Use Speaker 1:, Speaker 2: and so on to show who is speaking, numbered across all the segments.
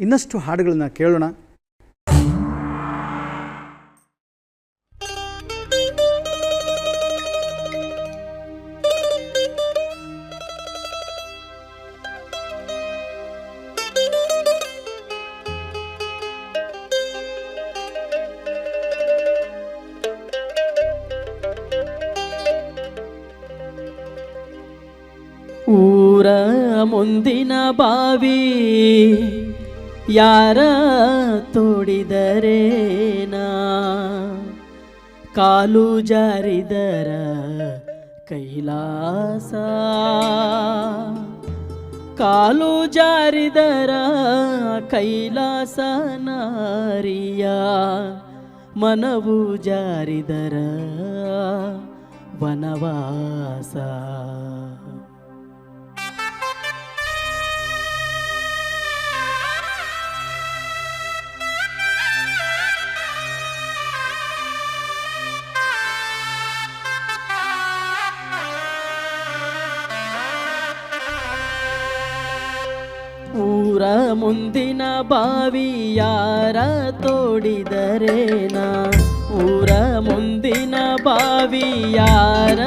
Speaker 1: ಇನ್ನಷ್ಟು ಹಾಡುಗಳನ್ನು ಕೇಳೋಣ.
Speaker 2: ಊರ ಮುಂದಿನ ಬಾವಿ ಯಾರ ತೋಡಿದರೇನಾ, ಕಾಲು ಜಾರಿದರ ಕೈಲಾಸ, ಕಾಲು ಜಾರಿದರ ಕೈಲಾಸ ನಾರಿಯ, ಮನವು ಜಾರಿದರ ವನವಾಸ. ಊರ ಮುಂದಿನ ಬಾವಿ ಯಾರ ತೋಡಿದರೇನಾ, ಊರ ಮುಂದಿನ ಬಾವಿ ಯಾರ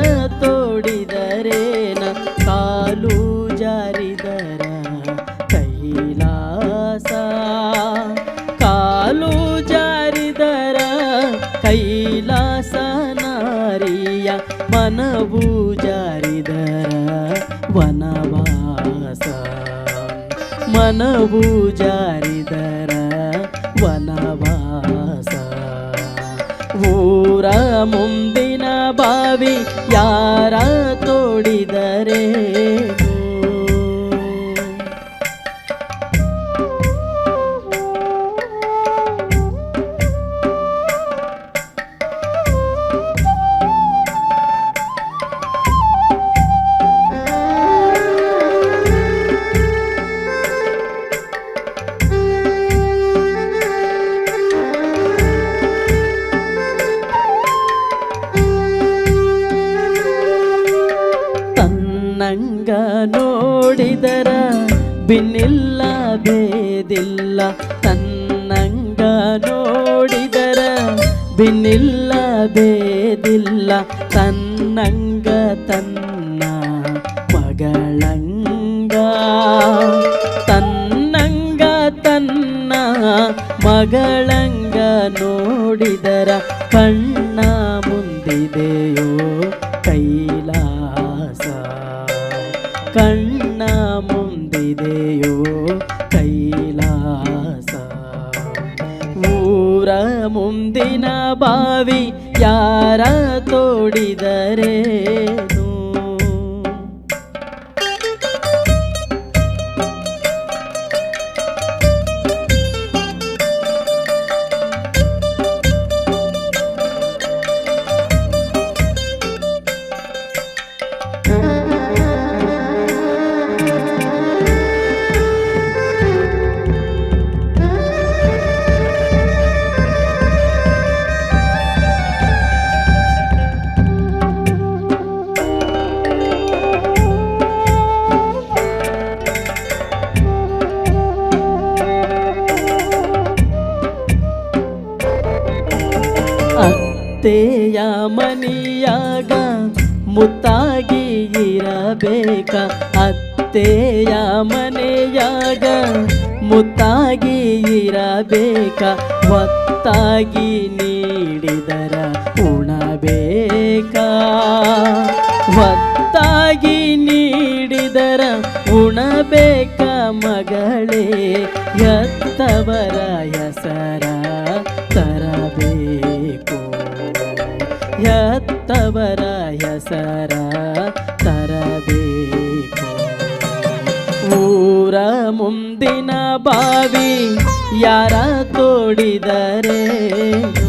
Speaker 2: ತೋಡಿದರೇನ, ಕಾಲು ಜಾರಿದರ ಕೈಲಾಸ, ಕಾಲು ಜಾರಿದರ ಕೈಲಾಸ ನಾರಿಯ, ಮನವು ಜಾರಿದರ ವನವಾಸ, ಮನವು ಜಾರಿದರ ವನವಾಸ. ಊರ ಮುಂದಿನ ಬಾವಿ ಯಾರ ತೋಡಿದರೇನು, ತನ್ನಂಗ ನೋಡಿದರ ಬಿನ್ನಿಲ್ಲ ಭೇದಿಲ್ಲ, ತನ್ನಂಗ ನೋಡಿದರ ಬಿನ್ನಿಲ್ಲ ಭೇದಿಲ್ಲ, ತನ್ನಂಗ ತನ್ನ ಮಗಳಂಗ, ತನ್ನಂಗ ತನ್ನ ಮಗಳಂಗ ನೋಡಿದರ ಕಣ್ಣ ಮುಂದಿದೆಯೋ ಕೈಲಾಸ, ಕಣ್ಣ ಮುಂದಿದೆಯೋ ಕೈಲಾಸ. ಊರ ಮುಂದಿನ ಬಾವಿ ಯಾರ ತೋಡಿದರೇನು, ಅತ್ತೆಯ ಮನಿಯಾಗ ಮುತ್ತಾಗಿ ಇರಬೇಕ, ಅತ್ತೆಯ ಮನೆಯಾಗ ಮುತ್ತಾಗಿ ಇರಬೇಕ, ಒತ್ತಾಗಿ ನೀಡಿದರ ಉಣಬೇಕ, ಒತ್ತಾಗಿ ನೀಡಿದರ ಉಣಬೇಕ ಮಗಳೇ, ಎತ್ತವರ ಹೆಸರ ತರಬೇಕು, ಎತ್ತವರ ಹೆಸರ ತರಬೇಕು. ಊರ ಮುಂದಿನ ಬಾವಿ ಯಾರ ತೋಡಿದರೇನು,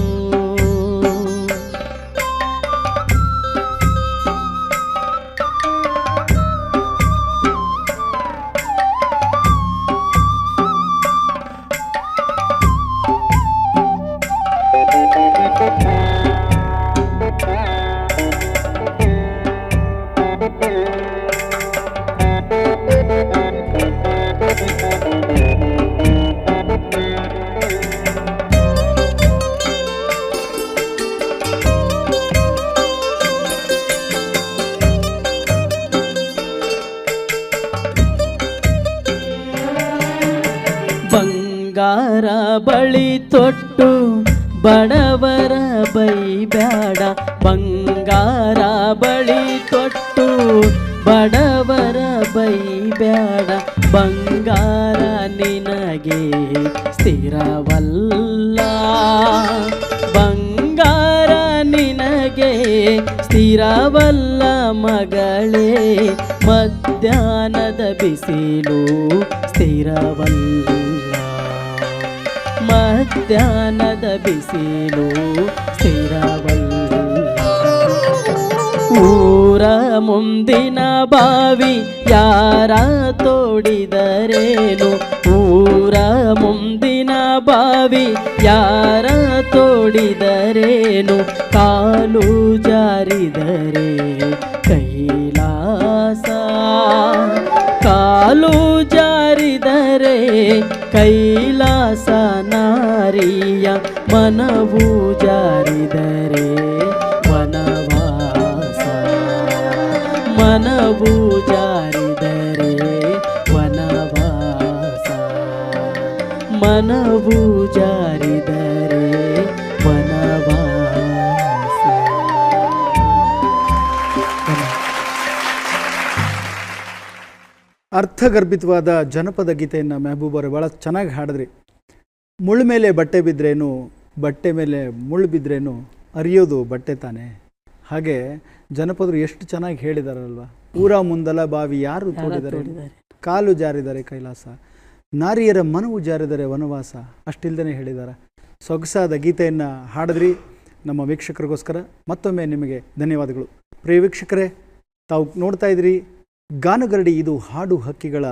Speaker 2: ಬಂಗಾರ ಬಳಿ ತೊಟ್ಟು ಬಡವರ ಬೈಬ್ಯಾಡ. ಬಂಗಾರ ಬಳಿ ತೊಟ್ಟು ಬಡವರ ಬೈಬ್ಯಾಡ. ಬಂಗಾರ ನಿನಗೆ ಸ್ಥಿರವಲ್ಲ. ಬಂಗಾರ ನಿನಗೆ ಸ್ಥಿರವಲ್ಲ ಮಗಳೇ. ಮಧ್ಯಾಹ್ನದ ಬಿಸಿಲು ಸ್ಥಿರವಲ್ಲ. ಮಧ್ಯಾಹ್ನದ ಬಿಸಿಲು ಸ್ಥಿರವಲ್ಲ. ಊರ ಮುಂದಿನ ಬಾವಿ ಯಾರ ತೋಡಿದರೇನು. ಊರ ಮುಂದಿನ ಬಾವಿ ಯಾರ ತೋಡಿದರೇನು. ಕಾಲು ಜಾರಿದರೆ ಕೈಲಾಸ. ಕಾಲು ಜಾರಿದರೆ ಕೈಲಾಸ ನಾರಿಯ. ಮನವು ಜಾರಿದರೆ ವನವಾಸ. ಮನವು ಜಾರಿದರೆ ವನವಾಸ. ಮನವು ಜಾರಿದರೆ ವನವಾಸ.
Speaker 1: ಅರ್ಥಗರ್ಭಿತವಾದ ಜನಪದ ಗೀತೆಯನ್ನು ಮೆಹಬೂಬರು ಭಾಳ ಚೆನ್ನಾಗಿ ಹಾಡಿದ್ರಿ. ಮುಳ್ಳು ಮೇಲೆ ಬಟ್ಟೆ ಬಿದ್ದರೇನು, ಬಟ್ಟೆ ಮೇಲೆ ಮುಳ್ಳು ಬಿದ್ದರೇನು ಅರಿಯೋದು ಬಟ್ಟೆ ತಾನೆ. ಹಾಗೆ ಜನಪದರು ಎಷ್ಟು ಚೆನ್ನಾಗಿ ಹೇಳಿದಾರಲ್ವ. ಊರ ಮುಂದಲ ಬಾವಿ ಯಾರು ತೋಡಿದರೆ, ಕಾಲು ಜಾರಿದರೆ ಕೈಲಾಸ, ನಾರಿಯರ ಮನವು ಜಾರಿದರೆ ವನವಾಸ. ಅಷ್ಟಿಲ್ದೇ ಹೇಳಿದ್ದಾರೆ. ಸೊಗಸಾದ ಗೀತೆಯನ್ನು ಹಾಡಿದ್ರಿ. ನಮ್ಮ ವೀಕ್ಷಕರಿಗೋಸ್ಕರ ಮತ್ತೊಮ್ಮೆ ನಿಮಗೆ ಧನ್ಯವಾದಗಳು. ಪ್ರಿಯ ವೀಕ್ಷಕರೇ, ತಾವು ನೋಡ್ತಾ ಇದ್ರಿ ಗಾನಗರಡಿ. ಇದು ಹಾಡು ಹಕ್ಕಿಗಳ